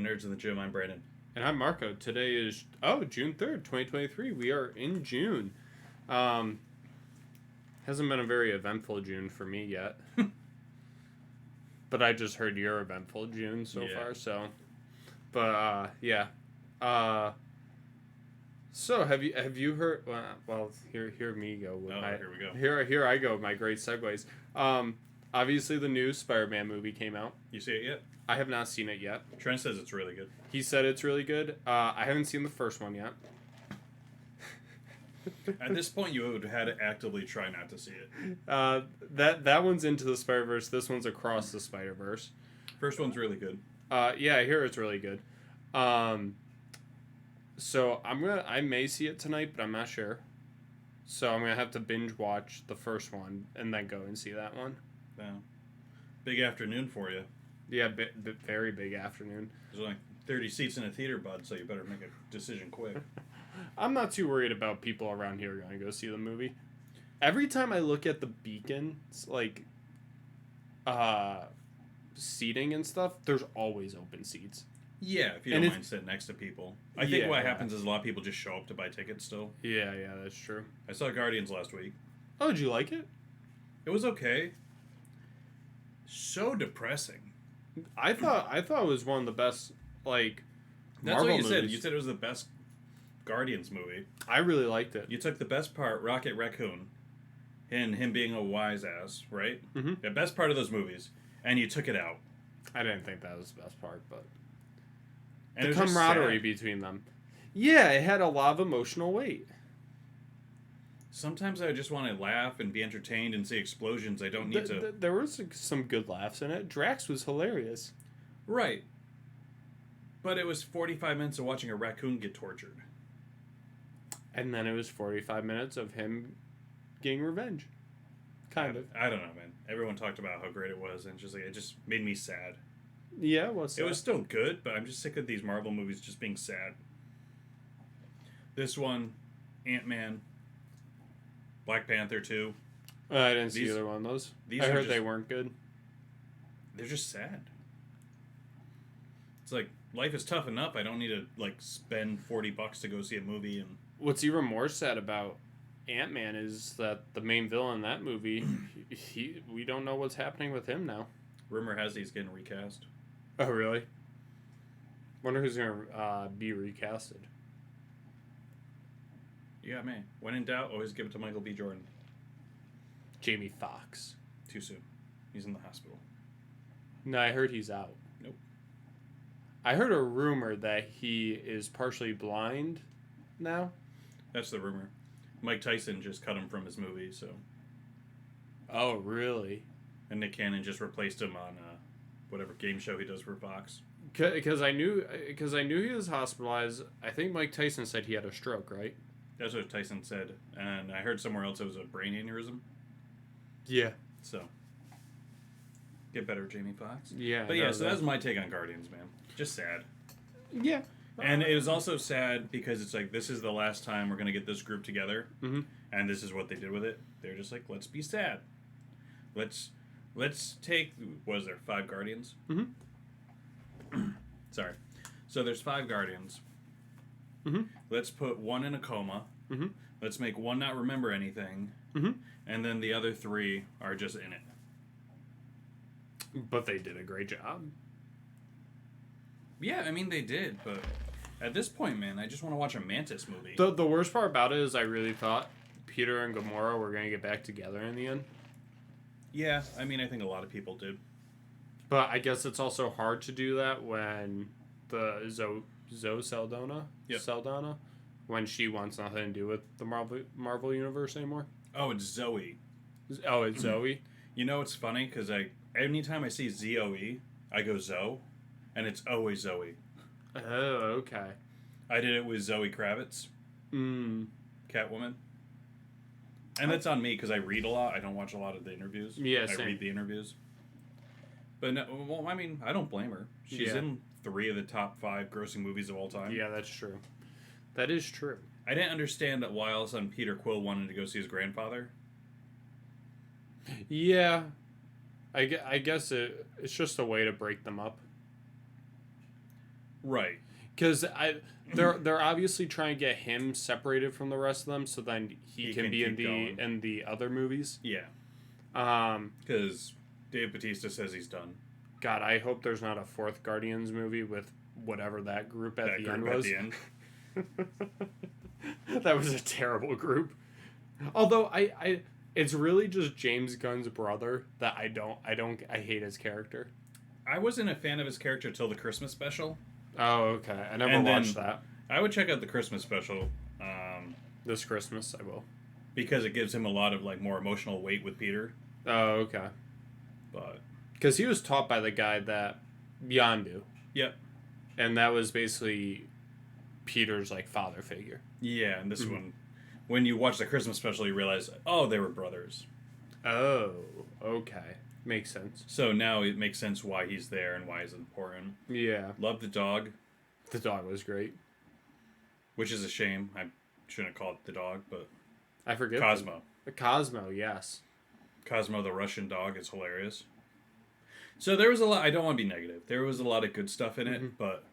Nerds in the Gym. I'm Brandon. And I'm Marco. Today is, June 3rd, 2023. We are in June. Hasn't been a very eventful June for me yet. But I just heard your eventful June so far, so. But, yeah. So, have you heard, well, hear me go. With here we go. Here I go with my great segues. Obviously the new Spider-Man movie came out. You see it yet? I have not seen it yet. Trent says it's really good. He said it's really good. I haven't seen the first one yet. At this point, you would have had to actively try not to see it. That one's Into the Spider-Verse. This one's Across the Spider-Verse. First one's really good. Yeah, I hear it's really good. So I may see it tonight, but I'm not sure. So I'm gonna have to binge watch the first one and then go and see that one. Yeah. Big afternoon for you. Yeah, very big afternoon. There's only 30 seats in a theater, bud, so you better make a decision quick. I'm not too worried about people around here going to go see the movie. Every time I look at the beacons, like, seating and stuff, there's always open seats. Yeah, if you don't mind sitting next to people. I think what happens is a lot of people just show up to buy tickets still. Yeah, that's true. I saw Guardians last week. Oh, did you like it? It was okay. So depressing. I thought it was one of the best, like, That's Marvel what you movies. said. You said it was the best Guardians movie. I really liked it. You took the best part, Rocket Raccoon, and him being a wise ass, right? Mm-hmm. The best part of those movies, and you took it out. I didn't think that was the best part, but and the camaraderie between them. Yeah, it had a lot of emotional weight. Sometimes I just want to laugh and be entertained and see explosions. I don't need to... There was some good laughs in it. Drax was hilarious. Right. But it was 45 minutes of watching a raccoon get tortured. And then it was 45 minutes of him getting revenge. Kind of. I don't know, man. Everyone talked about how great it was, and it just made me sad. Yeah, it was still good, but I'm just sick of these Marvel movies just being sad. This one, Ant-Man, Black Panther 2. I didn't see either one of those. I heard they weren't good. They're just sad. It's like, life is tough enough. I don't need to, like, spend $40 to go see a movie. And what's even more sad about Ant-Man is that the main villain in that movie, we don't know what's happening with him now. Rumor has he's getting recast. Oh, really? Wonder who's going to be recasted. You got me. When in doubt, always give it to Michael B. Jordan. Jamie Foxx. Too soon. He's in the hospital. No, I heard he's out. Nope. I heard a rumor that he is partially blind now. That's the rumor. Mike Tyson just cut him from his movie, so. Oh, really? And Nick Cannon just replaced him on whatever game show he does for Fox. Because I knew he was hospitalized. I think Mike Tyson said he had a stroke, right? That's what Tyson said, and I heard somewhere else it was a brain aneurysm. Yeah. So, get better, Jamie Foxx. Yeah. But yeah, so that's my take on Guardians, man. Just sad. Yeah. And it was also sad because it's like, this is the last time we're going to get this group together, and this is what they did with it. They're just like, let's be sad. Let's take, what is there, 5 Guardians? Mm-hmm. Sorry. So there's 5 Guardians. Mm-hmm. Let's put 1 in a coma. Mm-hmm. Let's make 1 not remember anything. Mm-hmm. And then the other 3 are just in it. But they did a great job. Yeah, I mean, they did, but at this point, man, I just want to watch a Mantis movie. The worst part about it is I really thought Peter and Gamora were going to get back together in the end. Yeah, I mean, I think a lot of people did. But I guess it's also hard to do that when the Zoe Saldana, when she wants nothing to do with the Marvel Universe anymore. Oh, it's Zoe. Oh, it's Zoe? You know, it's funny, because anytime I see Zoe, I go Zoe, and it's always Zoe. Oh, okay. I did it with Zoe Kravitz. Catwoman. And that's on me, because I read a lot. I don't watch a lot of the interviews. Yeah, I same. read the interviews. But, no, well, I mean, I don't blame her. She's in 3 of the top 5 grossing movies of all time. Yeah, that's true. That is true. I didn't understand that why all of a sudden Peter Quill wanted to go see his grandfather. Yeah. I guess it's just a way to break them up. Right. Because they're obviously trying to get him separated from the rest of them, so then he can be in the other movies. Yeah. Because Dave Bautista says he's done. God, I hope there's not a fourth Guardians movie with whatever that group at the end was. That was a terrible group. Although I it's really just James Gunn's brother that I hate his character. I wasn't a fan of his character till the Christmas special. Oh, okay. I never watched that. I would check out the Christmas special. This Christmas, I will. Because it gives him a lot of like more emotional weight with Peter. Oh, okay. But because he was taught by the guy that Yondu. Yep. And that was basically Peter's like father figure. Yeah, and this one, when you watch the Christmas special, you realize, oh, they were brothers. Oh, okay. Makes sense. So now it makes sense why he's there and why he's important. Yeah. Love the dog. The dog was great. Which is a shame. I shouldn't have called it the dog, but... I forget. Cosmo. Cosmo, yes. Cosmo, the Russian dog, is hilarious. So there was a lot... I don't want to be negative. There was a lot of good stuff in it, but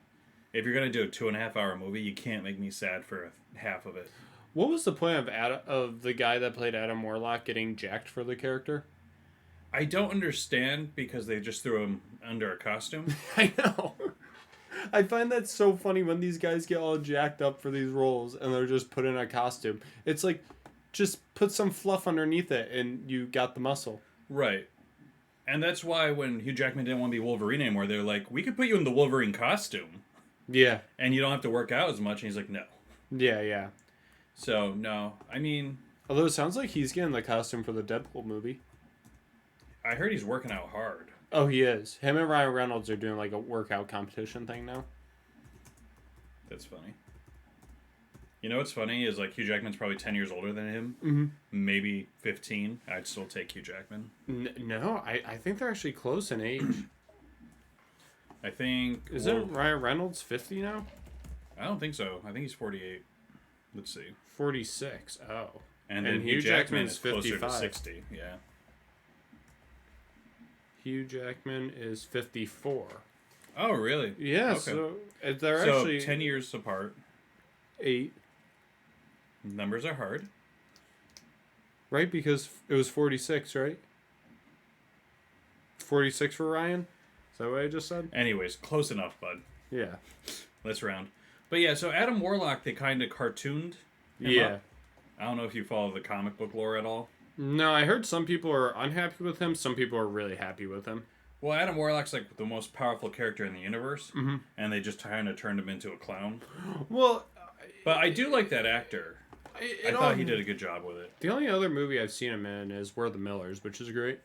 if you're going to do a 2.5-hour movie, you can't make me sad for half of it. What was the point of the guy that played Adam Warlock getting jacked for the character? I don't understand because they just threw him under a costume. I know. I find that so funny when these guys get all jacked up for these roles and they're just put in a costume. It's like, just put some fluff underneath it and you got the muscle. Right. And that's why when Hugh Jackman didn't want to be Wolverine anymore, they're like, we could put you in the Wolverine costume. Yeah. And you don't have to work out as much. And he's like, no. Yeah, yeah. So, no. I mean... Although it sounds like he's getting the costume for the Deadpool movie. I heard he's working out hard. Oh, he is. Him and Ryan Reynolds are doing like a workout competition thing now. That's funny. You know what's funny is like Hugh Jackman's probably 10 years older than him. Mm-hmm. Maybe 15. I'd still take Hugh Jackman. No, I think they're actually close in age. I think... Isn't Ryan Reynolds 50 now? I don't think so. I think he's 48. Let's see. 46. Oh. And then Hugh Jackman is closer to 60. Yeah. Hugh Jackman is 54. Oh, really? Yeah, okay. So they're actually... 10 years apart. 8. Numbers are hard. Right, because it was 46, right? 46 for Ryan? Is that what I just said? Anyways, close enough, bud. Yeah. Let's round. But yeah, so Adam Warlock, they kind of cartooned him up. I don't know if you follow the comic book lore at all. No, I heard some people are unhappy with him. Some people are really happy with him. Well, Adam Warlock's like the most powerful character in the universe, and they just kind of turned him into a clown. Well, but I do like that actor. I thought he did a good job with it. The only other movie I've seen him in is We're the Millers, which is great.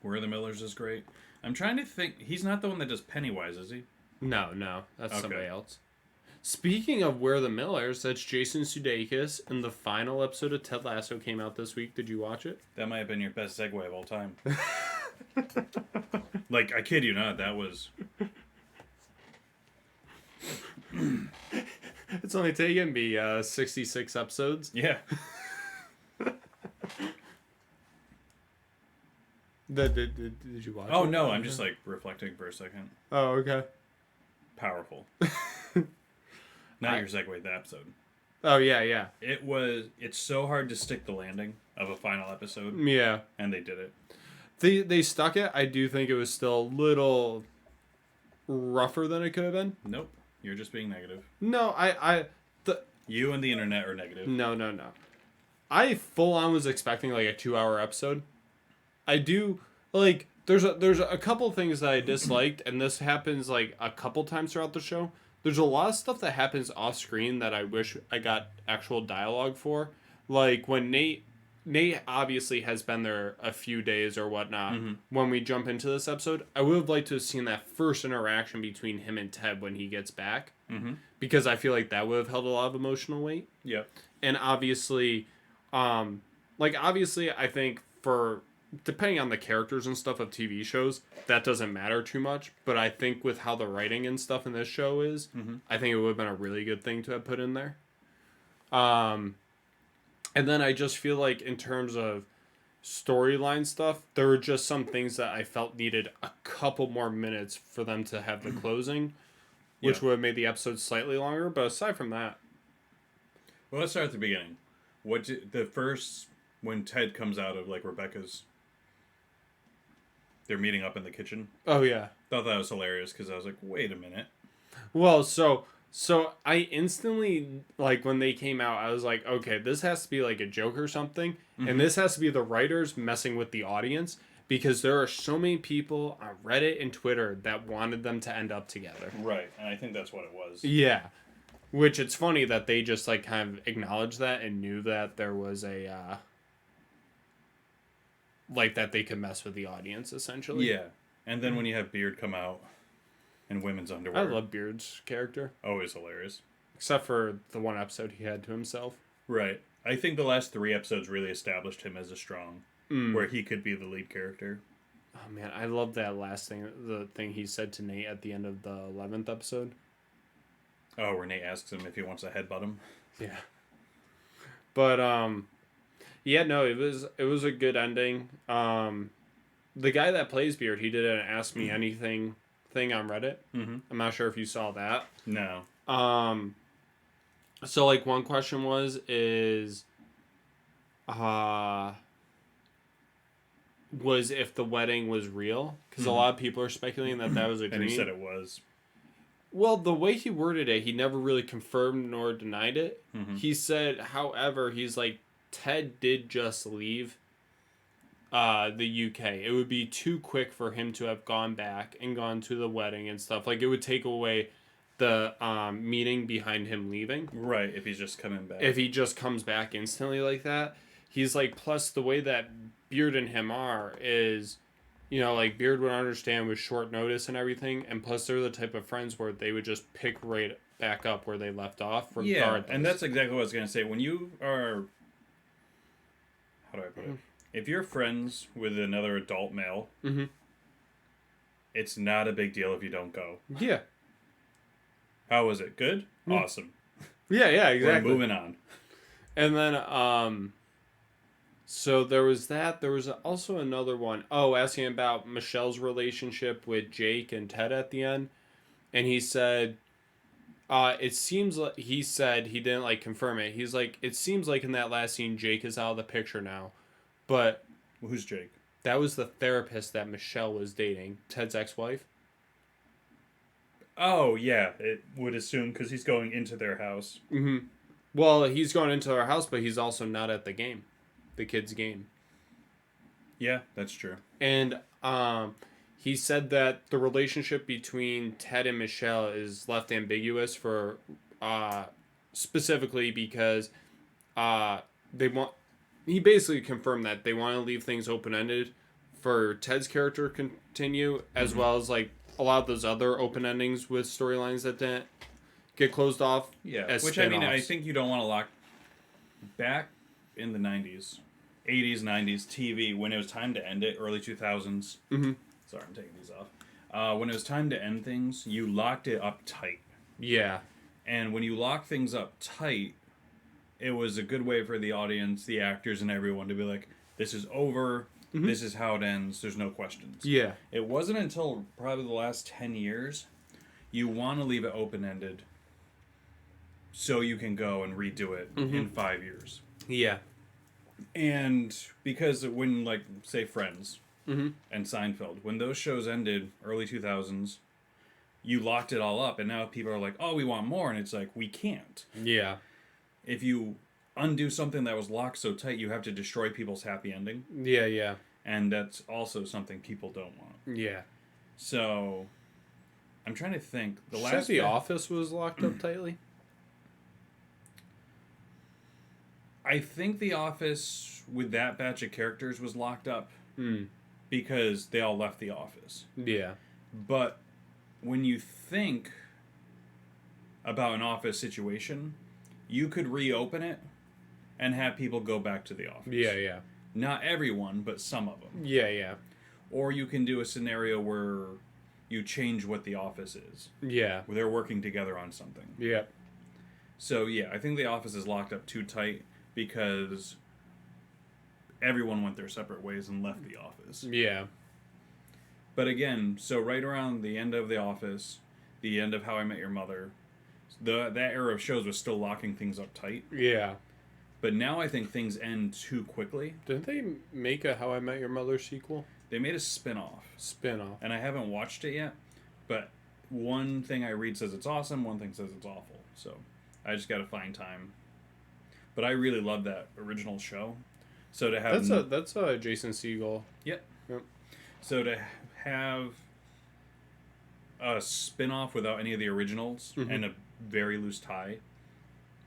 We're the Millers is great. I'm trying to think. He's not the one that does Pennywise, is he? No, that's somebody else. Speaking of We're the Millers, that's Jason Sudeikis, and the final episode of Ted Lasso came out this week. Did you watch it? That might have been your best segue of all time. Like, I kid you not, that was... It's only taken me 66 episodes. Yeah. Did you watch it? Oh, no, I'm just, like, reflecting for a second. Oh, okay. Powerful. Not your segue, the episode. Oh, yeah. It's so hard to stick the landing of a final episode. Yeah. And they did it. They stuck it. I do think it was still a little rougher than it could have been. Nope. You're just being negative. No, You and the internet are negative. No. I full on was expecting like a 2-hour episode. I do like there's a couple things that I disliked, and this happens like a couple times throughout the show. There's a lot of stuff that happens off screen that I wish I got actual dialogue for. Like when Nate obviously has been there a few days or whatnot. Mm-hmm. When we jump into this episode, I would have liked to have seen that first interaction between him and Ted when he gets back. Mm-hmm. Because I feel like that would have held a lot of emotional weight. Yep. And obviously, I think for... depending on the characters and stuff of TV shows, that doesn't matter too much. But I think with how the writing and stuff in this show is, I think it would have been a really good thing to have put in there. And then I just feel like in terms of storyline stuff, there were just some things that I felt needed a couple more minutes for them to have the closing. which would have made the episode slightly longer. But aside from that, Well, let's start at the beginning. When Ted comes out of like Rebecca's, they're meeting up in the kitchen. oh yeah. Thought that was hilarious because I was like, wait a minute. Well, so I instantly, like, when they came out, I was like, okay, this has to be like a joke or something, and this has to be the writers messing with the audience, because there are so many people on Reddit and Twitter that wanted them to end up together. Right, and I think that's what it was. Yeah, which it's funny that they just like kind of acknowledged that and knew that there was a like that they could mess with the audience essentially. Yeah, and then when you have Beard come out in women's I underwear, love Beard's character, always hilarious. except for the one episode he had to himself. Right, I think the last 3 episodes really established him as a strong, where he could be the lead character. Oh man, I love that last thing, the thing he said to Nate at the end of the 11th episode. Oh, where Nate asks him if he wants to headbutt him. Yeah. But yeah, no, it was a good ending. The guy that plays Beard, he did an Ask Me Anything thing on Reddit. Mm-hmm. I'm not sure if you saw that. No. So like one question was if the wedding was real, because a lot of people are speculating that was a dream. And he said it was. Well, the way he worded it, he never really confirmed nor denied it. Mm-hmm. He said, however, he's like, Ted did just leave the UK. It would be too quick for him to have gone back and gone to the wedding and stuff. Like, it would take away the meaning behind him leaving. Right, if he's just coming back. If he just comes back instantly like that. He's like, plus the way that Beard and him are is, you know, like Beard would understand with short notice and everything, and plus they're the type of friends where they would just pick right back up where they left off regardless. Yeah, and that's exactly what I was going to say. When you are... How do I put it? If you're friends with another adult male, it's not a big deal if you don't go. Yeah. How was it? Good? Awesome. Yeah, exactly. We're moving on. And then, so there was that. There was also another one. Oh, asking about Michelle's relationship with Jake and Ted at the end. And he said, it seems like, he said, he didn't like confirm it. He's like, it seems like in that last scene, Jake is out of the picture now. But Who's Jake? that was the therapist that Michelle was dating, Ted's ex-wife. Oh, yeah. It would assume because he's going into their house. Mm-hmm. Well, he's going into our house, but he's also not at the game. The kid's game. Yeah, that's true. And he said that the relationship between Ted and Michelle is left ambiguous for specifically because they want. He basically confirmed that they want to leave things open-ended for Ted's character to continue, as well as like a lot of those other open endings with storylines that didn't get closed off. Yeah, as which I mean, I spin-offs. think you don't want to lock back in the 90s, 80s, 90s TV when it was time to end it, early 2000s. Mm-hmm. Sorry, I'm taking these off. When it was time to end things, you locked it up tight. Yeah. And when you lock things up tight, it was a good way for the audience, the actors, and everyone to be like, this is over. Mm-hmm. This is how it ends. There's no questions. Yeah. It wasn't until probably the last 10 years you want to leave it open-ended so you can go and redo it in 5 years. Yeah. And because when, like, say, Friends and Seinfeld, when those shows ended early 2000s, you locked it all up, and now people are like, oh, we want more, and it's like, we can't. Yeah. If you undo something that was locked so tight, you have to destroy people's happy ending. Yeah, yeah. And that's also something people don't want. Yeah. So, I'm trying to think. The Office was locked up tightly? I think The Office, with that batch of characters, was locked up because they all left The Office. Yeah. But when you think about an Office situation, you could reopen it and have people go back to The Office. Yeah, yeah. Not everyone, but some of them. Yeah, yeah. Or you can do a scenario where you change what The Office is. Yeah. Where they're working together on something. Yeah. So, yeah, I think The Office is locked up too tight because everyone went their separate ways and left The Office. Yeah. But again, so right around the end of The Office, the end of How I Met Your Mother, that era of shows was still locking things up tight. Yeah. But now I think things end too quickly. Didn't they make a How I Met Your Mother sequel? They made a spin-off. And I haven't watched it yet, but one thing I read says it's awesome, one thing says it's awful. So I just got to find time. But I really love that original show. So to have... That's a Jason Segel. Yep. So to have a spin-off without any of the originals and a very loose tie,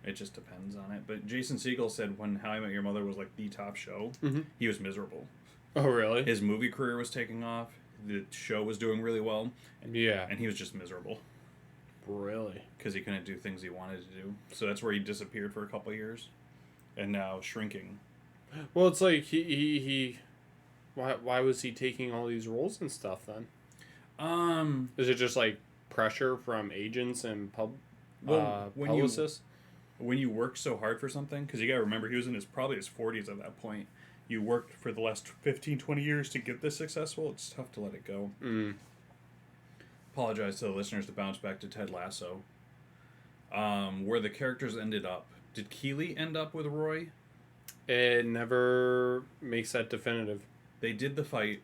it just depends on it. But Jason Segel said when How I Met Your Mother was like the top show, he was miserable. Oh, really? His movie career was taking off. The show was doing really well. Yeah. And he was just miserable. Really? Because he couldn't do things he wanted to do. So that's where he disappeared for a couple of years. And now shrinking. Well, it's like he why was he taking all these roles and stuff then? Is it just like pressure from agents and publicists? When you work so hard for something, because you got to remember he was in probably his 40s at that point. You worked for the last 15, 20 years to get this successful. It's tough to let it go. Apologize to the listeners to bounce back to Ted Lasso. Where the characters ended up. Did Keeley end up with Roy? It never makes that definitive. They did the fight.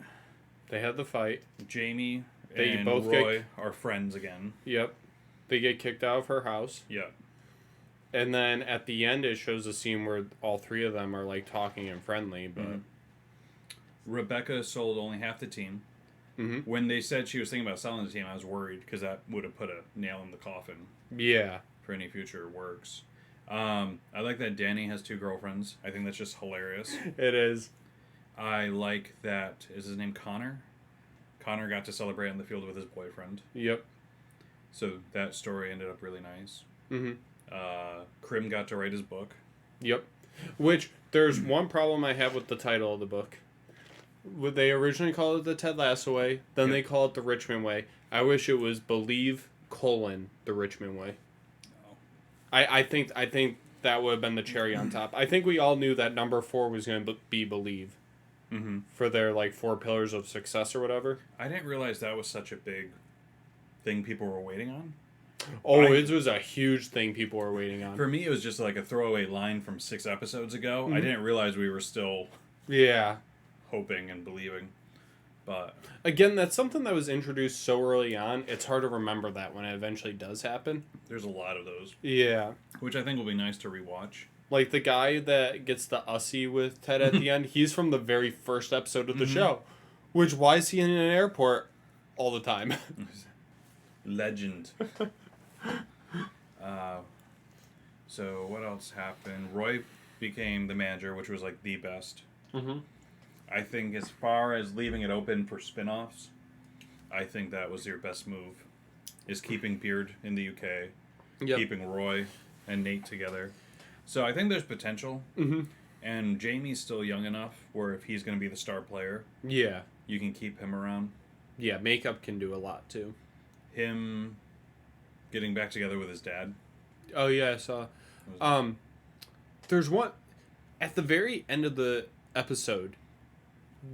They had the fight. Jamie and Roy are friends again. Yep. They get kicked out of her house. Yep. And then at the end, it shows a scene where all three of them are like talking and friendly. But Rebecca sold only half the team. When they said she was thinking about selling the team, I was worried because that would have put a nail in the coffin. Yeah. For any future works. I like that Danny has 2 girlfriends. I think that's just hilarious. It is. I like that. Is his name Connor? Connor got to celebrate on the field with his boyfriend. Yep. So that story ended up really nice. Krim got to write his book. Yep. Which, there's one problem I have with the title of the book. They originally called it The Ted Lasso Way, then they call it The Richmond Way. I wish it was Believe, The Richmond Way. Oh. I think that would have been the cherry on top. I think we all knew that number 4 was going to be Believe. For their, 4 pillars of success or whatever. I didn't realize that was such a big thing people were waiting on. It was a huge thing people were waiting on. For me, it was just like a throwaway line from 6 episodes ago. I didn't realize we were still hoping and believing. But again, that's something that was introduced so early on. It's hard to remember that when it eventually does happen. There's a lot of those. Yeah. Which I think will be nice to rewatch. Like the guy that gets the Ussy with Ted at the end, he's from the very first episode of the show. Which, why is he in an airport all the time? Legend. So what else happened? Roy became the manager, which was like the best. I think as far as leaving it open for spin-offs, I think that was your best move. Is keeping Beard in the UK, keeping Roy and Nate together. So I think there's potential. And Jamie's still young enough where if he's going to be the star player, you can keep him around. Yeah, makeup can do a lot too. Him getting back together with his dad. Oh yeah, I saw. There's one at the very end of the episode.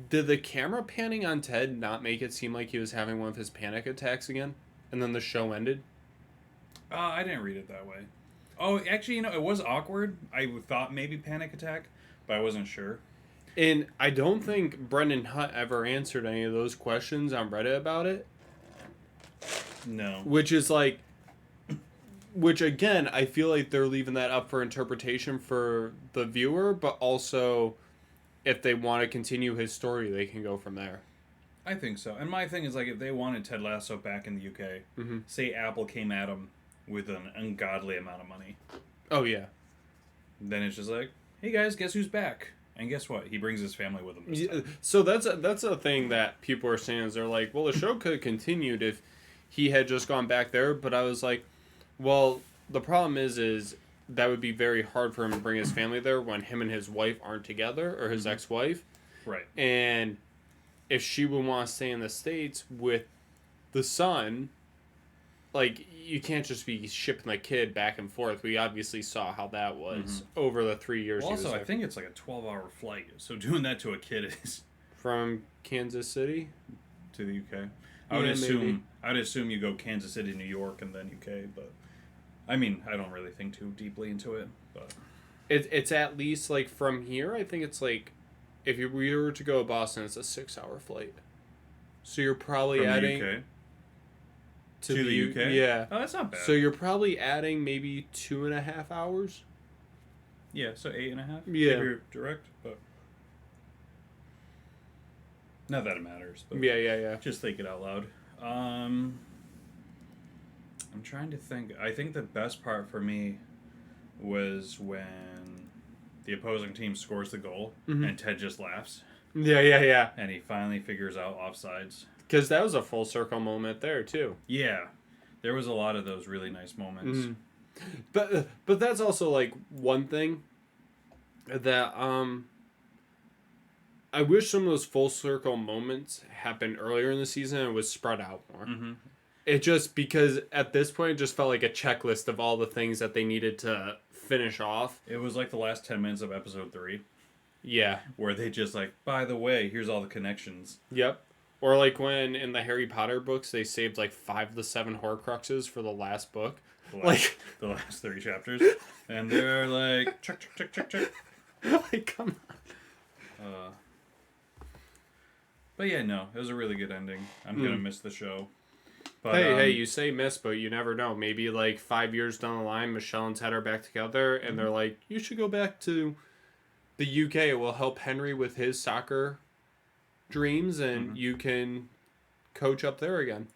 Did the camera panning on Ted not make it seem like he was having one of his panic attacks again, and then the show ended? I didn't read it that way. Oh, actually, it was awkward. I thought maybe panic attack, but I wasn't sure. And I don't think Brendan Hutt ever answered any of those questions on Reddit about it. No. Which again, I feel like they're leaving that up for interpretation for the viewer, but also if they want to continue his story, they can go from there. I think so. And my thing is, if they wanted Ted Lasso back in the UK, say Apple came at him with an ungodly amount of money. Oh, yeah. Then it's just like, hey guys, guess who's back? And guess what? He brings his family with him this time. So that's a thing that people are saying is they're like, well, the show could have continued if he had just gone back there. But I was like, well, the problem is that would be very hard for him to bring his family there when him and his wife aren't together, or his ex-wife. Right. And if she would want to stay in the States with the son, you can't just be shipping the kid back and forth. We obviously saw how that was over the 3 years. Well, also, I think it's like a 12-hour flight. So doing that to a kid is... From Kansas City? To the UK. I would maybe. I'd assume you go Kansas City, New York, and then UK. But I mean, I don't really think too deeply into it. But It's at least like from here. I think it's like if you were to go to Boston, it's a 6-hour flight. So you're probably from adding the UK to to the UK. Yeah. Oh, that's not bad. So you're probably adding maybe 2.5 hours. Yeah, so 8.5. Yeah. If you're direct, but not that it matters. But Yeah. just think it out loud. I'm trying to think. I think the best part for me was when the opposing team scores the goal and Ted just laughs Yeah. and he finally figures out offsides. Because that was a full circle moment there too. Yeah, there was a lot of those really nice moments. But that's also like one thing that I wish some of those full circle moments happened earlier in the season and was spread out more. It just because at this point it just felt like a checklist of all the things that they needed to finish off. It was like the last 10 minutes of episode 3 Yeah. where they just like, by the way, here's all the connections. Yep. Or like when in the Harry Potter books they saved like 5 of the 7 Horcruxes for the last book. The last 3 chapters. And they're like, check. Like, come on. But yeah, no, it was a really good ending. I'm gonna miss the show. But, Hey, you say miss, but you never know. Maybe like 5 years down the line, Michelle and Ted are back together, and they're like, you should go back to the UK. It will help Henry with his soccer dreams, and you can coach up there again.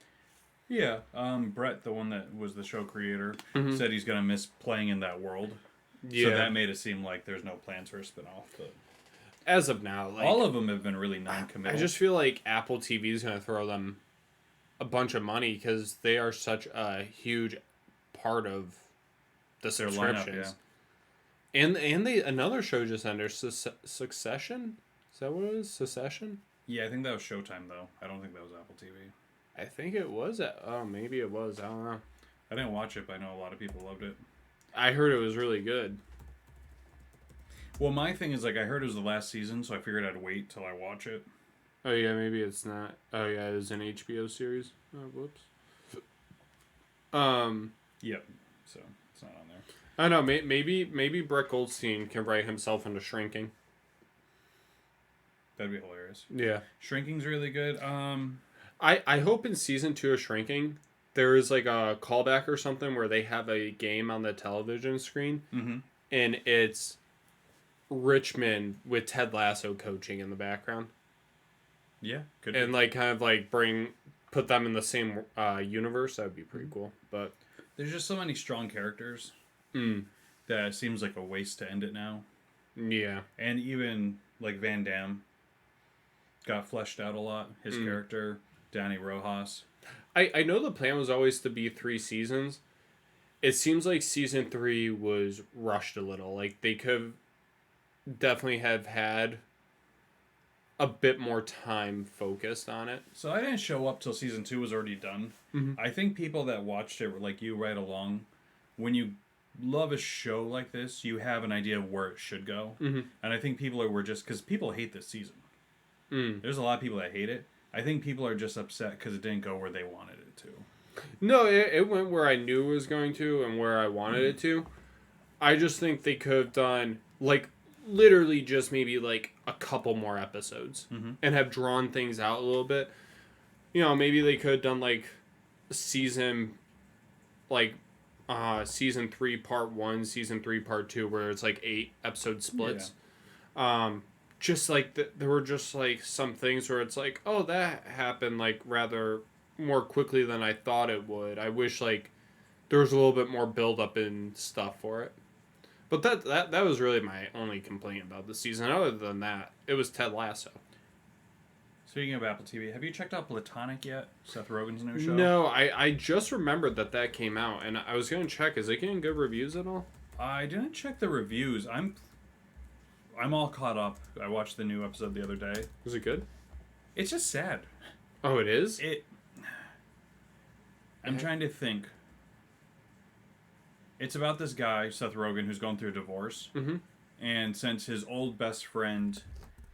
Yeah, Brett, the one that was the show creator, said he's gonna miss playing in that world. Yeah. So that made it seem like there's no plans for a spinoff. But As of now, like, all of them have been really non-committal. I just feel like Apple TV is going to throw them a bunch of money because they are such a huge part of the their lineup, subscriptions. And they another show just ended, Succession. Is that what it is? Succession? Yeah, I think that was Showtime though. I don't think that was Apple TV. I think it was. Maybe it was. I don't know. I didn't watch it, but I know a lot of people loved it. I heard it was really good. Well, my thing is, like, I heard it was the last season, so I figured I'd wait till I watch it. Oh yeah, maybe it's not. Oh yeah, it was an HBO series. Oh whoops. Yep. So it's not on there. I don't know. Maybe Brett Goldstein can write himself into Shrinking. That'd be hilarious. Yeah. Shrinking's really good. I hope in season 2 of Shrinking there is like a callback or something where they have a game on the television screen, and it's Richmond with Ted Lasso coaching in the background. Yeah, could and like kind of like put them in the same universe. That would be pretty cool. But there's just so many strong characters that it seems like a waste to end it now. Yeah, and even like Van Damme got fleshed out a lot. His character, Danny Rojas. I know the plan was always to be 3 seasons. It seems like season 3 was rushed a little. Like they could definitely have had a bit more time focused on it. So I didn't show up till season 2 was already done. I think people that watched it were like you right along. When you love a show like this, you have an idea of where it should go. And I think people were just because people hate this season. There's a lot of people that hate it. I think people are just upset because it didn't go where they wanted it to. No, it went where I knew it was going to and where I wanted it to. I just think they could have done, like, literally just maybe, like, a couple more episodes. And have drawn things out a little bit. You know, maybe they could have done, like, season 3 part 1, season 3 part 2, where it's, like, 8 episode splits. Yeah. Just like there were just like some things where it's like, oh, that happened like rather more quickly than I thought it would. I wish like there was a little bit more build up and stuff for it. But that was really my only complaint about the season. Other than that, it was Ted Lasso. Speaking of Apple TV, have you checked out Platonic yet? Seth Rogen's new show? No, I just remembered that came out, and I was going to check. Is it getting good reviews at all? I didn't check the reviews. I'm all caught up. I watched the new episode the other day. Was it good? It's just sad. Oh, it is? I'm trying to think. It's about this guy, Seth Rogen, who's going through a divorce. And since his old best friend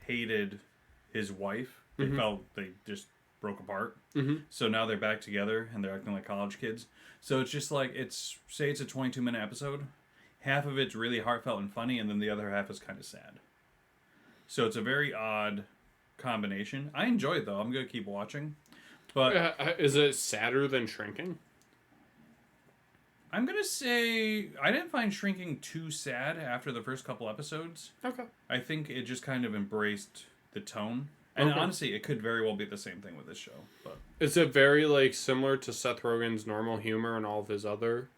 hated his wife, they felt they just broke apart. Mm-hmm. So now they're back together and they're acting like college kids. So it's just like it's a 22-minute episode. Half of it's really heartfelt and funny, and then the other half is kind of sad. So it's a very odd combination. I enjoy it though. I'm gonna keep watching. But is it sadder than Shrinking? I'm gonna say I didn't find Shrinking too sad after the first couple episodes. Okay. I think it just kind of embraced the tone. And honestly, it could very well be the same thing with this show. But is it very like similar to Seth Rogen's normal humor and all of his other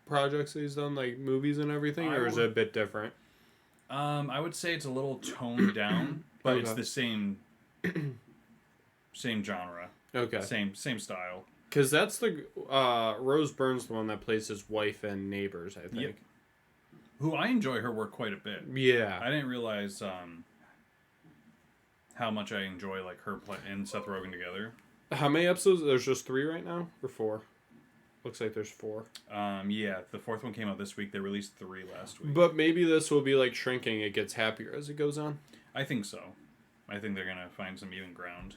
projects that he's done, like movies and everything, or is it a bit different? I would say it's a little toned down, but it's the same genre. Okay. Same style. Because that's the Rose Byrne's the one that plays his wife in Neighbors, I think. Yep. Who I enjoy her work quite a bit. Yeah. I didn't realize how much I enjoy like her and Seth Rogen together. How many episodes? There's just 3 right now, or 4? Looks like there's 4. Yeah, the 4th one came out this week. They released 3 last week. But maybe this will be like Shrinking. It gets happier as it goes on. I think so. I think they're gonna find some even ground.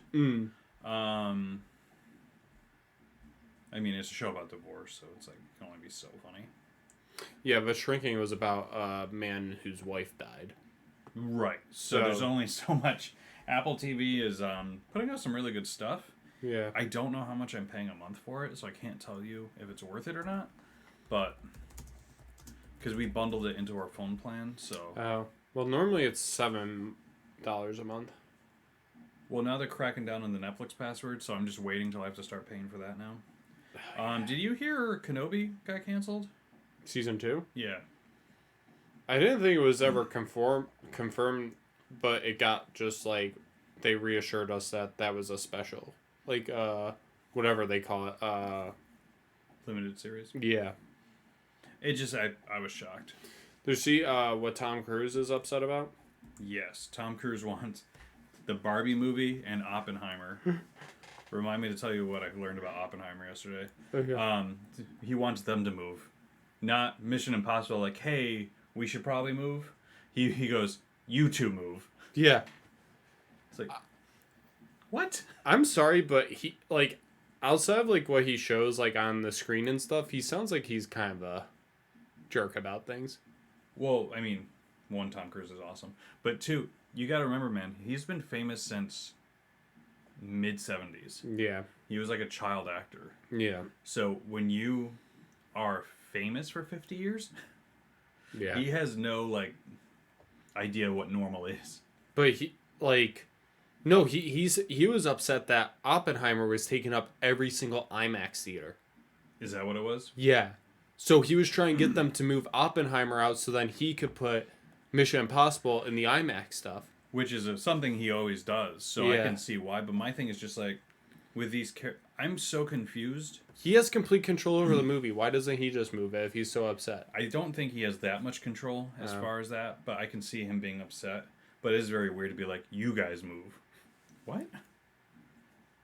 I mean, it's a show about divorce, so it's like it can only be so funny. Yeah, but Shrinking was about a man whose wife died. Right. So there's only so much. Apple TV is putting out some really good stuff. Yeah. I don't know how much I'm paying a month for it, so I can't tell you if it's worth it or not. But because we bundled it into our phone plan, so. Oh. Well, normally it's $7 a month. Well, now they're cracking down on the Netflix password, so I'm just waiting till I have to start paying for that now. Did you hear Kenobi got canceled? Season 2? Yeah. I didn't think it was ever confirmed, but it got just like they reassured us that was a special, like whatever they call it, Limited series. Yeah. It just I was shocked. Did you see what Tom Cruise is upset about? Yes, Tom Cruise wants the Barbie movie and Oppenheimer. Remind me to tell you what I learned about Oppenheimer yesterday. Okay. He wants them to move, not Mission Impossible. Like, hey, we should probably move. He goes, you two move. Yeah. It's like, what? I'm sorry, but he like outside of like what he shows like on the screen and stuff, he sounds like he's kind of a jerk about things. Well, I mean, 1, Tom Cruise is awesome, but 2, you got to remember, man, he's been famous since mid-70s. Yeah. He was like a child actor. Yeah. So when you are famous for 50 years, yeah, he has no like idea what normal is. But he like no, he was upset that Oppenheimer was taking up every single IMAX theater. Is that what it was? Yeah. So he was trying to get them to move Oppenheimer out so then he could put Mission Impossible in the IMAX stuff. Which is something he always does, so I can see why. But my thing is just like, with these I'm so confused. He has complete control over the movie. Why doesn't he just move it if he's so upset? I don't think he has that much control as far as that, but I can see him being upset. But it is very weird to be like, you guys move. What?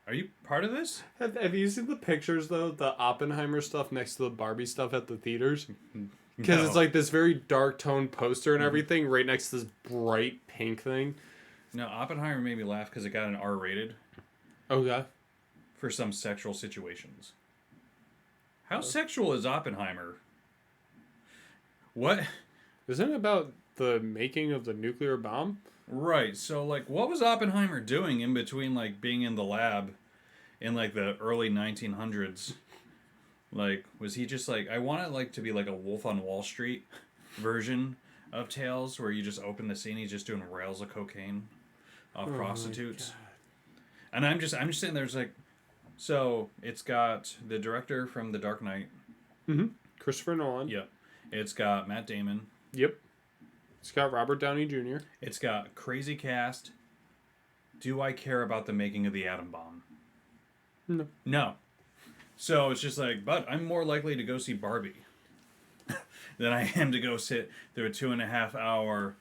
Are you part of this? Have you seen the pictures, though? The Oppenheimer stuff next to the Barbie stuff at the theaters? Because it's like this very dark tone poster and everything right next to this bright pink thing. No, Oppenheimer made me laugh because it got an R-rated. Okay. For some sexual situations. How sexual is Oppenheimer? What? Isn't it about the making of the nuclear bomb? Right. So, like, what was Oppenheimer doing in between, like, being in the lab in, like, the early 1900s? Like, was he just, like... I want it, like, to be, like, a Wolf on Wall Street version of Tales where you just open the scene, he's just doing rails of cocaine off prostitutes. And I'm just sitting there, it's like... So, it's got the director from The Dark Knight. Mm-hmm. Christopher Nolan. Yep. It's got Matt Damon. Yep. It's got Robert Downey Jr. It's got crazy cast. Do I care about the making of the atom bomb? No. No. So it's just like, but I'm more likely to go see Barbie than I am to go sit through a 2.5 hour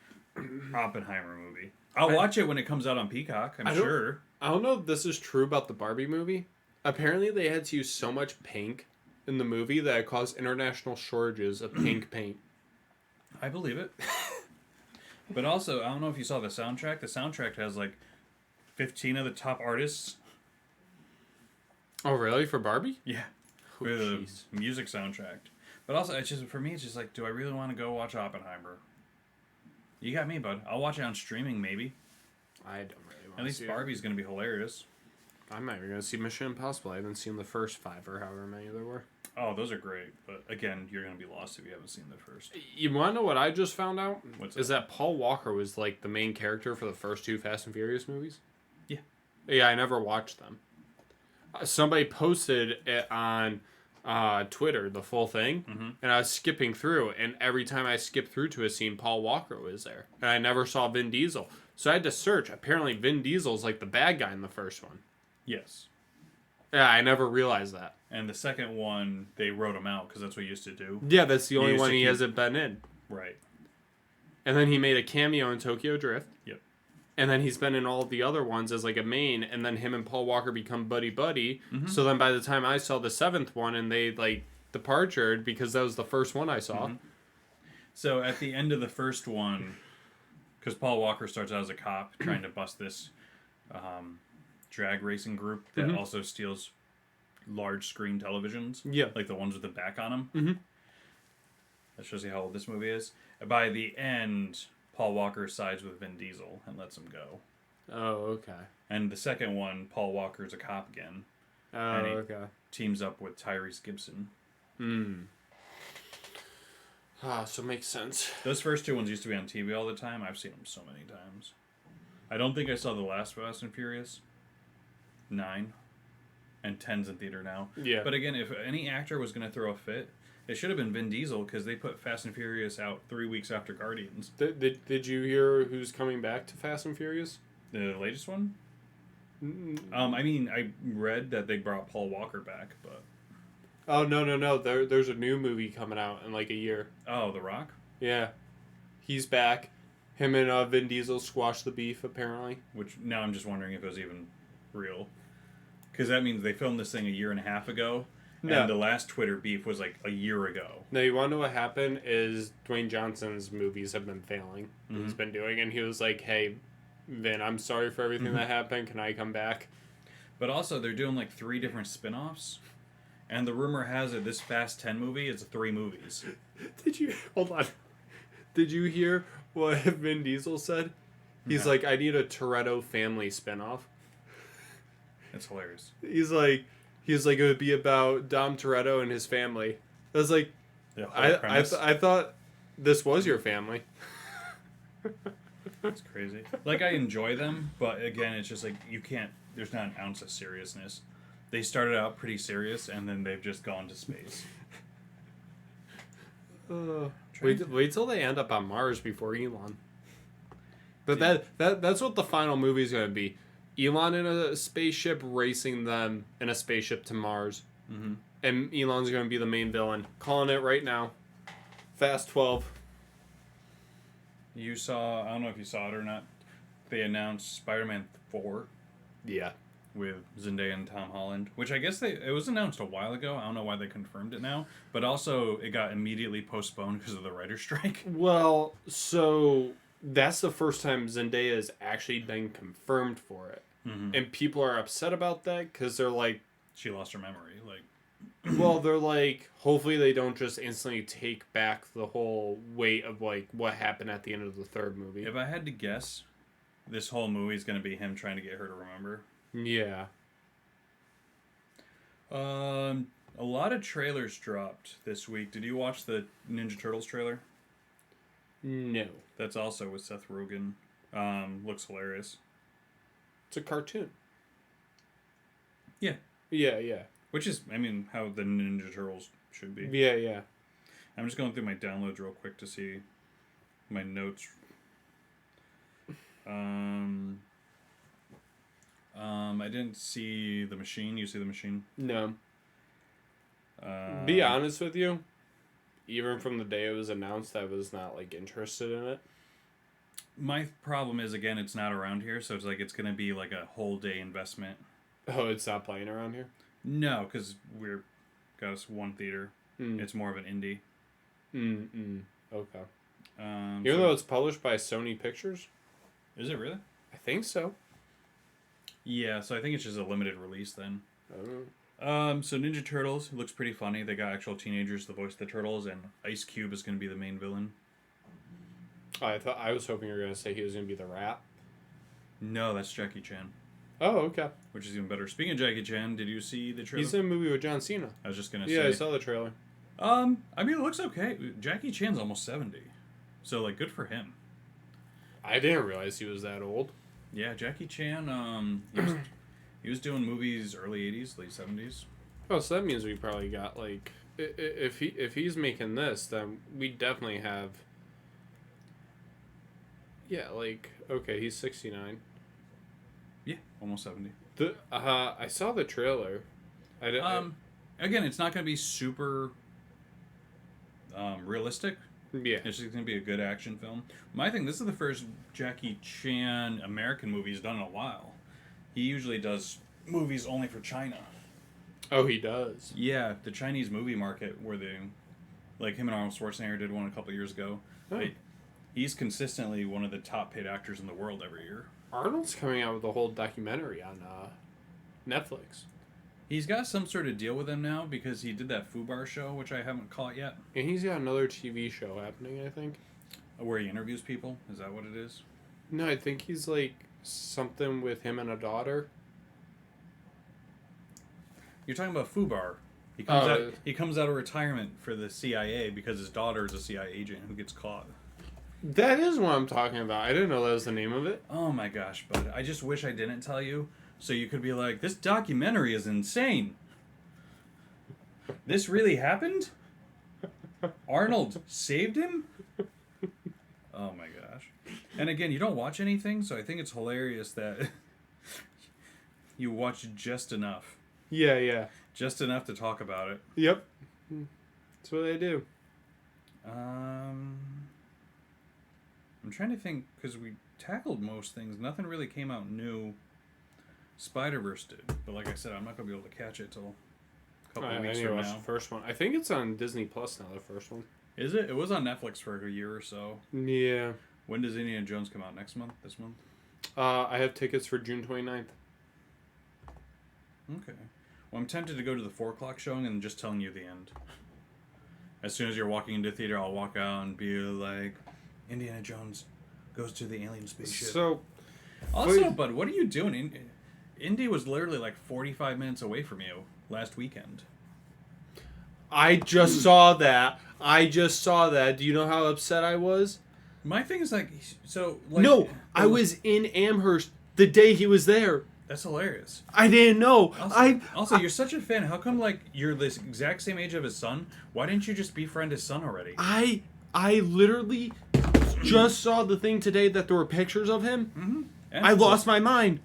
Oppenheimer movie. I'll watch it when it comes out on Peacock, I'm sure. I don't know if this is true about the Barbie movie. Apparently they had to use so much pink in the movie that it caused international shortages of pink paint. I believe it. But also, I don't know if you saw the soundtrack. The soundtrack has like 15 of the top artists Oh, really? For Barbie? Yeah. Oh, For the jeez. music soundtrack. But also, it's just for me, it's just like, do I really want to go watch Oppenheimer? You got me, bud. I'll watch it on streaming, maybe. I don't really want At to least see Barbie's going to be hilarious. I'm not even going to see Mission Impossible. I haven't seen the first 5 or however many there were. Oh, those are great. But again, you're going to be lost if you haven't seen the first. You want to know what I just found out? What's Is that Paul Walker was like the main character for the first 2 Fast and Furious movies? Yeah. Yeah, I never watched them. Somebody posted it on Twitter, the full thing, and I was skipping through, and every time I skipped through to a scene, Paul Walker was there. And I never saw Vin Diesel. So I had to search. Apparently, Vin Diesel's like the bad guy in the first one. Yes. Yeah, I never realized that. And the second one, they wrote him out because that's what he used to do. Yeah, that's the only used one to he keep- hasn't been in. Right. And then he made a cameo in Tokyo Drift. Yep. And then he's been in all the other ones as like a main, and then him and Paul Walker become buddy. So then by the time I saw the 7th one and they like departured, because that was the first one I saw. So at the end of the first one, because Paul Walker starts out as a cop trying to bust this drag racing group that also steals large screen televisions. Yeah. Like the ones with the back on them. That shows you how old this movie is. By the end, Paul Walker sides with Vin Diesel and lets him go. Oh, okay. And the second one, Paul Walker's a cop again. Oh, And he- okay. Teams up with Tyrese Gibson. So it makes sense. Those first 2 ones used to be on TV all the time. I've seen them so many times. I don't think I saw the last Fast and Furious. 9. And 10's in theater now. Yeah. But again, if any actor was going to throw a fit, it should have been Vin Diesel because they put Fast and Furious out 3 weeks after Guardians. Did you hear who's coming back to Fast and Furious? The latest one? I mean, I read that they brought Paul Walker back, but... Oh, no. There's a new movie coming out in like a year. Oh, The Rock? Yeah. He's back. Him and Vin Diesel squashed the beef, apparently. Which, now I'm just wondering if it was even real. Because that means they filmed this thing a year and a half ago, No. and the last Twitter beef was like a year ago. No, you want to know what happened is Dwayne Johnson's movies have been failing. He's been doing, and he was like, hey, Vin, I'm sorry for everything that happened. Can I come back? But also, they're doing like 3 different spin-offs, and the rumor has it this Fast 10 movie is 3 movies. Hold on. Did you hear what Vin Diesel said? He's like, I need a Toretto family spinoff. It's hilarious. He's like, it would be about Dom Toretto and his family. I was like, The whole premise. I thought this was your family. It's crazy. Like, I enjoy them, but again, it's just like, you can't, there's not an ounce of seriousness. They started out pretty serious, and then they've just gone to space. Wait till they end up on Mars before Elon. But that's what the final movie is going to be. Elon in a spaceship racing them in a spaceship to Mars. And Elon's going to be the main villain. Calling it right now. Fast 12. You saw, I don't know if you saw it or not, they announced Spider-Man 4 Yeah. with Zendaya and Tom Holland, which I guess it was announced a while ago. I don't know why they confirmed it now, but also it got immediately postponed because of the writer's strike. Well, so that's the first time Zendaya has actually been confirmed for it. And people are upset about that because they're like, She lost her memory. Like, well, they're like, hopefully they don't just instantly take back the whole weight of like what happened at the end of the 3rd movie. if I had to guess, this whole movie is going to be him trying to get her to remember. Yeah. A lot of trailers dropped this week. Did you watch the Ninja Turtles trailer? No. That's also with Seth Rogen. Looks hilarious. It's a cartoon. Yeah. Yeah. Which is, I mean, how the Ninja Turtles should be. Yeah. I'm just going through my downloads real quick to see my notes. I didn't see The Machine. You see The Machine? No. Be honest with you, even from the day it was announced, I was not like interested in it. My problem is, again, it's not around here, so it's like it's going to be like a whole day investment. Oh, it's not playing around here? No, because we're got us one theater. It's more of an indie. Okay. Even Even though it's published by Sony Pictures? Is it really? I think so. Yeah, so I think it's just a limited release then. So Ninja Turtles looks pretty funny. They got actual teenagers to voice the turtles, and Ice Cube is going to be the main villain. I was hoping you were gonna say he was gonna be the rat. No, that's Jackie Chan. Oh, okay. Which is even better. Speaking of Jackie Chan, did you see the trailer? He's in a movie with John Cena. I was just gonna say. Yeah, I saw the trailer. I mean, it looks okay. Jackie Chan's almost 70, so like, good for him. I didn't realize he was that old. Yeah, Jackie Chan. He was doing movies early 80s, late 70s. Oh, so that means we probably got like, if he's making this, then we definitely have. Yeah, like, okay, he's 69. Yeah, almost 70. I saw the trailer. Again, it's not going to be super realistic. Yeah. It's just going to be a good action film. My thing, this is the first Jackie Chan American movie he's done in a while. He usually does movies only for China. Oh, he does? Yeah, the Chinese movie market where they, like him and Arnold Schwarzenegger did one a couple years ago. Oh. He's consistently one of the top paid actors in the world every year. Arnold's coming out with a whole documentary on Netflix. He's got some sort of deal with them now because he did that Fubar show, which I haven't caught yet. And he's got another TV show happening, I think. Where he interviews people? Is that what it is? No, I think he's like something with him and a daughter. You're talking about Fubar. He comes out of retirement for the CIA because his daughter is a CIA agent who gets caught. That is what I'm talking about. I didn't know that was the name of it. Oh my gosh, bud. I just wish I didn't tell you so you could be like, this documentary is insane. This really happened? Arnold saved him? Oh my gosh. And again, you don't watch anything, so I think it's hilarious that you watch just enough. Yeah. Just enough to talk about it. Yep. That's what they do. I'm trying to think, because we tackled most things. Nothing really came out new. Spider-Verse did. But like I said, I'm not going to be able to catch it till a couple of weeks from now. The first one. I think it's on Disney Plus now, the first one. Is it? It was on Netflix for a year or so. Yeah. When does Indiana Jones come out? Next month? This month? I have tickets for June 29th. Okay. Well, I'm tempted to go to the 4 o'clock showing and just telling you the end. As soon as you're walking into the theater, I'll walk out and be like, Indiana Jones goes to the alien spaceship. So, also, bud, what are you doing? Indy was literally like 45 minutes away from you last weekend. I just saw that. Do you know how upset I was? My thing is like, so... Like, no, I was in Amherst the day he was there. That's hilarious. I didn't know. Also, you're such a fan. How come, like, you're the exact same age of his son? Why didn't you just befriend his son already? I literally just saw the thing today that there were pictures of him. Mm-hmm. I lost my mind.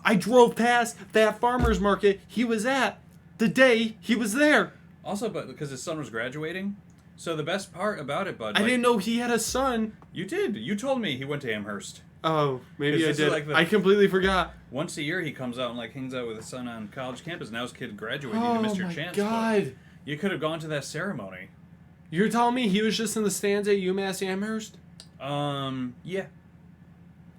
I drove past that farmer's market he was at the day he was there. Also, but because his son was graduating. So the best part about it, bud... I didn't know he had a son. You did. You told me he went to Amherst. Oh, maybe I did. Like I completely forgot. Once a year, he comes out and like hangs out with his son on college campus. Now his kid graduated. You missed your chance. Oh my God! You could have gone to that ceremony. You're telling me he was just in the stands at UMass Amherst? Yeah.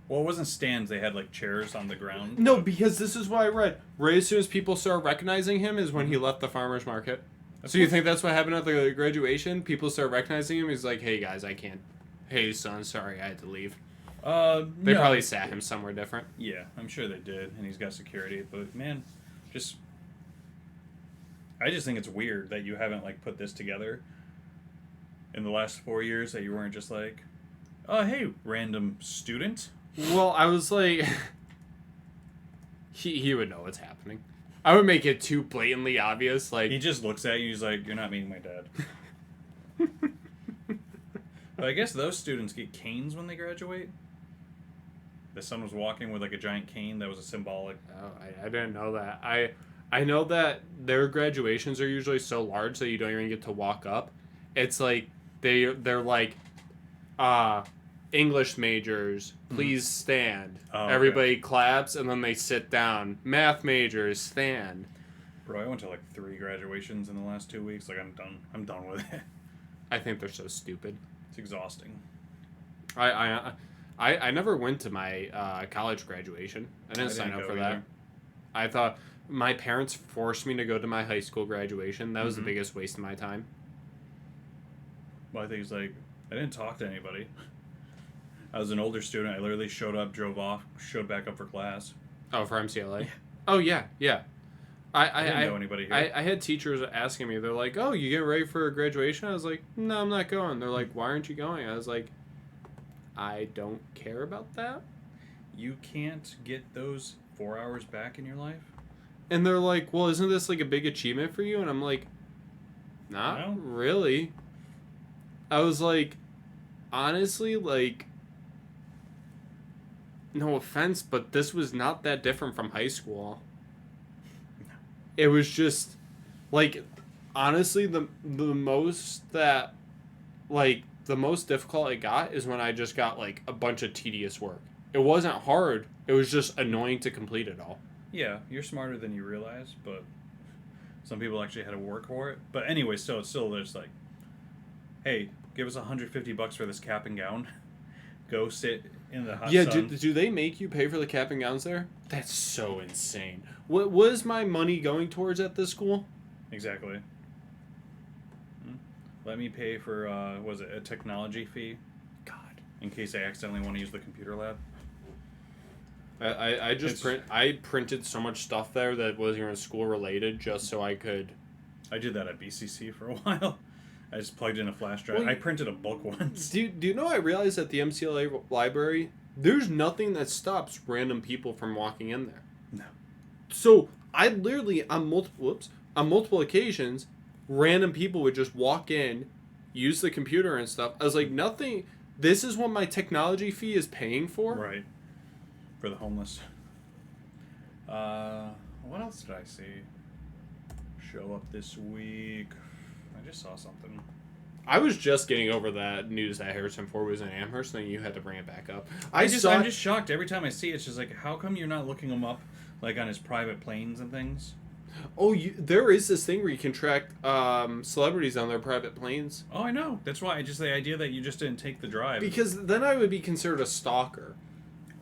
Well, it wasn't stands. They had like chairs on the ground. No, because this is what I read. Right as soon as people start recognizing him is when he left the farmer's market. So you think that's what happened at the graduation? People start recognizing him. He's like, "Hey guys, I can't. Hey son, sorry, I had to leave." They probably sat him somewhere different. Yeah, I'm sure they did, and he's got security. But man, I just think it's weird that you haven't like put this together in the last 4 years. That you weren't just like, "Oh, hey, random student." Well, I was like, he would know what's happening. I would make it too blatantly obvious. Like he just looks at you. He's like, "You're not meeting my dad." But I guess those students get canes when they graduate. The son was walking with like a giant cane that was a symbolic. Oh, I didn't know that. I know that their graduations are usually so large that you don't even get to walk up. It's like they're like, English majors, please stand. Oh, okay. Everybody claps and then they sit down. Math majors, stand. Bro, I went to like 3 graduations in the last 2 weeks. Like I'm done. I'm done with it. I think they're so stupid. It's exhausting. I never went to my college graduation. I didn't sign up for that. Either. I thought my parents forced me to go to my high school graduation. That was the biggest waste of my time. Well, I think it's like, I didn't talk to anybody. I was an older student. I literally showed up, drove off, showed back up for class. Oh, for MCLA? Yeah. Oh, yeah. I didn't know anybody here. I had teachers asking me, they're like, oh, you getting ready for graduation? I was like, no, I'm not going. They're like, why aren't you going? I was like, I don't care about that. You can't get those 4 hours back in your life? And they're like, well, isn't this like a big achievement for you? And I'm like, not really. I was like, honestly, like, no offense, but this was not that different from high school. It was just, like, honestly, the most that, like, the most difficult I got is when I just got, like, a bunch of tedious work. It wasn't hard. It was just annoying to complete it all. Yeah, you're smarter than you realize, but some people actually had to work for it. But anyway, so it's still just like, hey, give us $150 for this cap and gown. Go sit in the hot sun. Do they make you pay for the cap and gowns there? That's so insane. What was my money going towards at this school? Exactly. Let me pay for, was it a technology fee? God. In case I accidentally want to use the computer lab. I printed so much stuff there that wasn't even school related just so I could. I did that at BCC for a while. I just plugged in a flash drive. Well, I printed a book once. Do you know I realized at the MCLA library, there's nothing that stops random people from walking in there. No. So I literally on multiple occasions, random people would just walk in, use the computer and stuff. I was like, nothing. This is what my technology fee is paying for. Right. For the homeless. What else did I see show up this week? I just saw something. I was just getting over that news that Harrison Ford was in Amherst, and you had to bring it back up. I'm just shocked every time I see it. It's just like, how come you're not looking him up, like on his private planes and things? Oh, there is this thing where you can track celebrities on their private planes. Oh, I know. That's why. Just the idea that you just didn't take the drive. Because then I would be considered a stalker.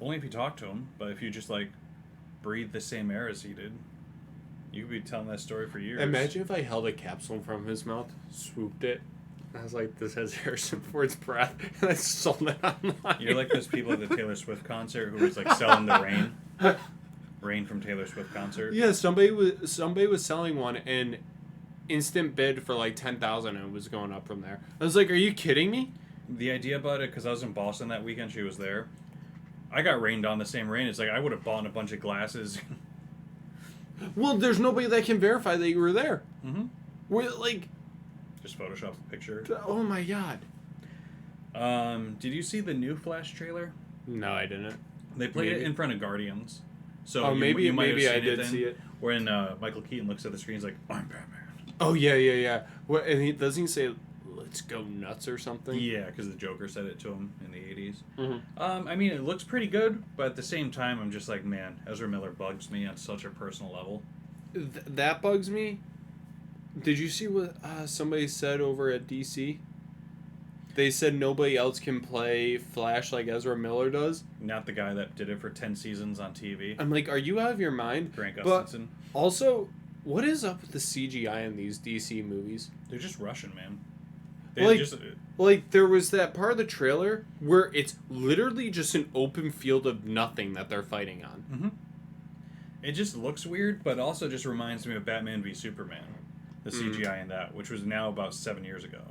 Only if you talk to him, but if you just like breathe the same air as he did, you could be telling that story for years. Imagine if I held a capsule from his mouth, swooped it, and I was like, "This has Harrison Ford's breath," and I sold it online. You're like those people at the Taylor Swift concert who was like selling the rain from Taylor Swift concert. Yeah, somebody was selling one and instant bid for like 10,000 and it was going up from there. I was like, "Are you kidding me?" The idea about it, because I was in Boston that weekend, she was there. I got rained on the same rain. It's like I would have bought a bunch of glasses. Well, there's nobody that can verify that you were there. Mm-hmm. We're like, just Photoshop the picture. Oh my god. Did you see the new Flash trailer? No, I didn't. They played it in front of Guardians. So maybe I did it see it. When Michael Keaton looks at the screen, he's like, "I'm Batman." Oh yeah. What? And doesn't he say, "Let's go nuts" or something? Yeah, because the Joker said it to him in the 80s. Mm-hmm. I mean, it looks pretty good, but at the same time, I'm just like, man, Ezra Miller bugs me on such a personal level. That bugs me. Did you see what somebody said over at DC? They said nobody else can play Flash like Ezra Miller does. Not the guy that did it for 10 seasons on TV. I'm like, are you out of your mind? Grant Gustinson. But also, what is up with the CGI in these DC movies? They're just Russian, man. Like, there was that part of the trailer where it's literally just an open field of nothing that they're fighting on. Mm-hmm. It just looks weird, but also just reminds me of Batman v Superman. The CGI in that, which was now about 7 years ago.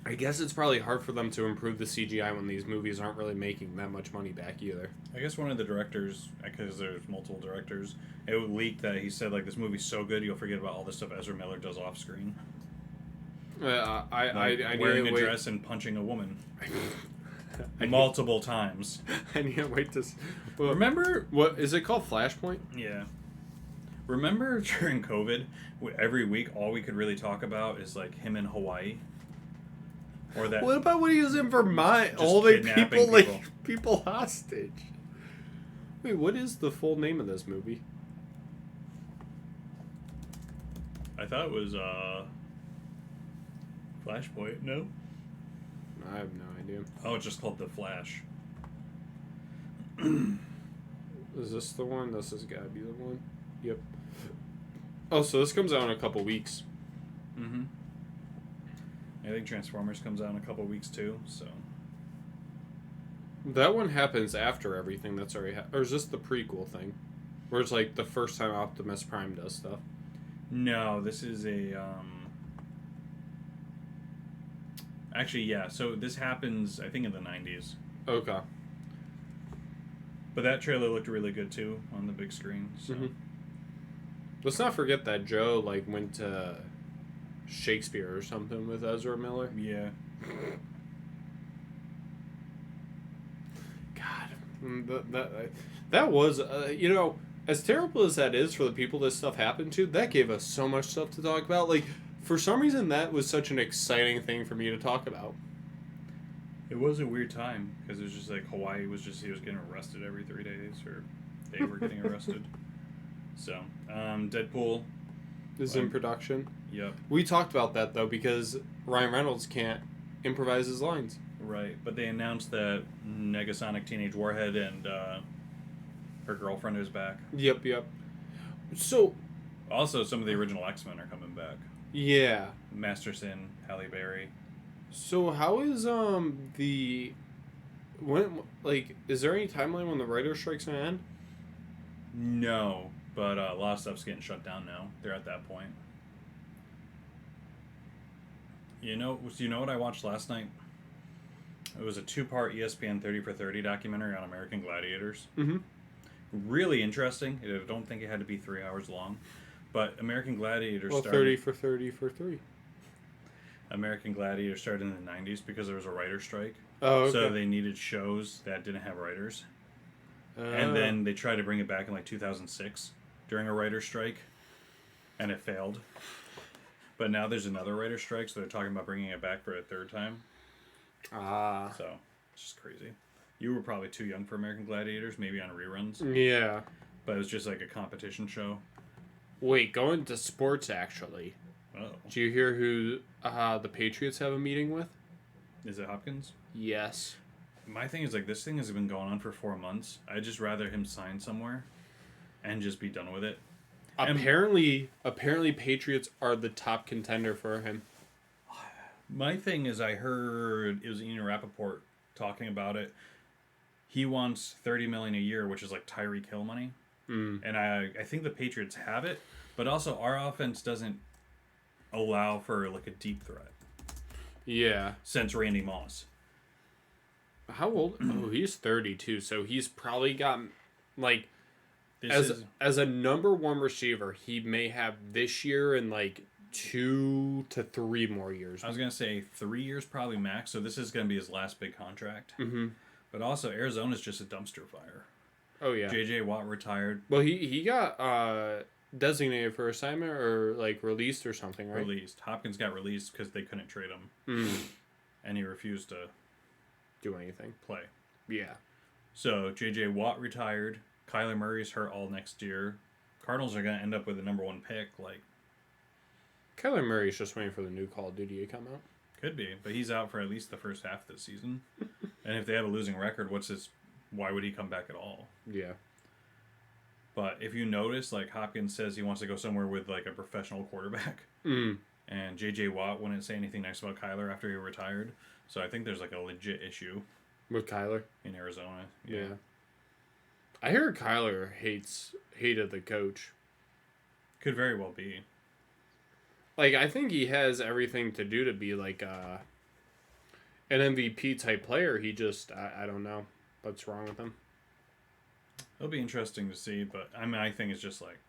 I guess it's probably hard for them to improve the CGI when these movies aren't really making that much money back either. I guess one of the directors, because there's multiple directors, it leaked that he said, like, this movie's so good you'll forget about all the stuff Ezra Miller does off screen. I wearing a dress and punching a woman. Multiple times. I can't wait to... Well, remember... What, is it called Flashpoint? Yeah. Remember during COVID, every week all we could really talk about is, like, him in Hawaii? Or that... What about when he was in Vermont? Holding people hostage. Wait, what is the full name of this movie? I thought it was, Flashpoint, no? I have no idea. Oh, it's just called The Flash. Is this the one? This has got to be the one. Yep. Oh, so this comes out in a couple weeks. Mm-hmm. I think Transformers comes out in a couple weeks too, so. That one happens after everything that's already or is this the prequel thing? Where it's like the first time Optimus Prime does stuff? No, this is a, Actually, yeah, so this happens, I think, in the 90s. Okay. But that trailer looked really good, too, on the big screen, so. Mm-hmm. Let's not forget that Joe, like, went to Shakespeare or something with Ezra Miller. Yeah. God, that was, you know, as terrible as that is for the people this stuff happened to, that gave us so much stuff to talk about. Like, for some reason, that was such an exciting thing for me to talk about. It was a weird time, because it was just like Hawaii was just, he was getting arrested every 3 days, or they were getting arrested. So, Deadpool. Is in production. Yep. We talked about that, though, because Ryan Reynolds can't improvise his lines. Right, but they announced that Negasonic Teenage Warhead and her girlfriend is back. Yep. So... Also, some of the original X-Men are coming back. Yeah. Masterson, Halle Berry. So how is the when like is there any timeline when the writer's strike's gonna end? No, but a lot of stuff's getting shut down now. They're at that point. You know what I watched last night? It was a 2-part ESPN 30 for 30 documentary on American Gladiators. Mm-hmm. Really interesting. I don't think it had to be 3 hours long. But American Gladiator Well, started... 30 for 30 for 3. American Gladiator started in the 90s because there was a writer's strike. Oh, okay. So they needed shows that didn't have writers. And then they tried to bring it back in like 2006 during a writer's strike. And it failed. But now there's another writer's strike, so they're talking about bringing it back for a 3rd time. So, it's just crazy. You were probably too young for American Gladiators, maybe on reruns. Yeah. But it was just like a competition show. Wait, going to sports, actually. Oh. Do you hear who the Patriots have a meeting with? Is it Hopkins? Yes. My thing is, like, this thing has been going on for 4 months. I'd just rather him sign somewhere and just be done with it. Apparently, Patriots are the top contender for him. My thing is, I heard it was Ian Rappaport talking about it. He wants $30 million a year, which is like Tyreek Hill money. And I think the Patriots have it, but also our offense doesn't allow for like a deep threat. Yeah. Since Randy Moss. How old? Oh, he's 32, so he's probably got like This as a number 1 receiver, he may have this year and like 2 to 3 more years. I was gonna say 3 years probably max. So this is gonna be his last big contract. Mm-hmm. But also Arizona's just a dumpster fire. Oh yeah. J.J. Watt retired. Well, he got designated for assignment or like released or something, right? Released. Hopkins got released because they couldn't trade him, and he refused to do anything. play. Yeah. So J.J. Watt retired. Kyler Murray's hurt all next year. Cardinals are gonna end up with the number 1 pick. Like, Kyler Murray's just waiting for the new Call of Duty to come out. could be, but he's out for at least the first half of the season. And if they have a losing record, why would he come back at all? Yeah. But if you notice, like, Hopkins says he wants to go somewhere with like a professional quarterback. And J.J. Watt wouldn't say anything nice about Kyler after he retired. So I think there's like a legit issue With Kyler? in Arizona. Yeah. I hear Kyler hated the coach. Could very well be. Like, I think he has everything to do to be like an MVP type player. He just, I don't know what's wrong with him. It'll be interesting to see, but I mean, I think it's just like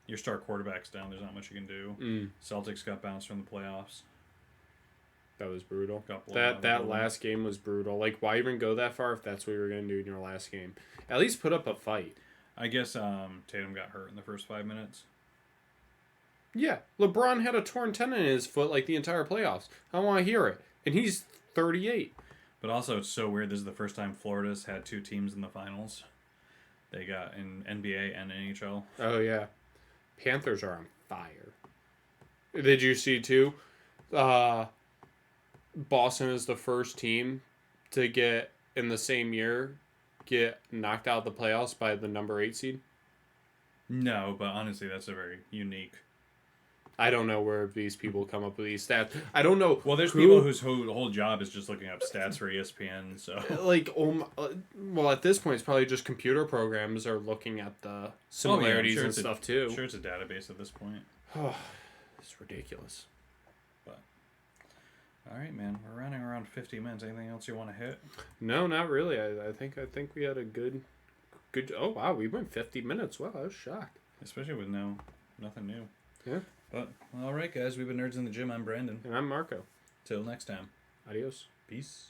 your star quarterback's down. There's not much you can do. Celtics got bounced from the playoffs. That was brutal. That last game was brutal. Like, why even go that far if that's what you were going to do in your last game? At least put up a fight. I guess Tatum got hurt in the first 5 minutes. Yeah, LeBron had a torn tendon in his foot like the entire playoffs. I don't want to hear it. And he's 38. But also, it's so weird. This is the first time Florida's had 2 teams in the finals. They got in NBA and NHL. Oh, yeah. Panthers are on fire. Did you see, too? Boston is the first team to get, in the same year, get knocked out of the playoffs by the number 8 seed. No, but honestly, that's a very unique. I don't know where these people come up with these stats. I don't know. Well, there's people whose whole job is just looking up stats for ESPN. So well, at this point, it's probably just computer programs are looking at the similarities and stuff too. I'm sure it's a database at this point. It's ridiculous. But all right, man, we're running around 50 minutes. Anything else you want to hit? No, not really. I think we had a good. Oh wow, we went 50 minutes. Wow, I was shocked. Especially with nothing new. Yeah. But all right, guys, we've been Nerds in the Gym. I'm Brandon, And I'm Marco. till next time. Adios. Peace.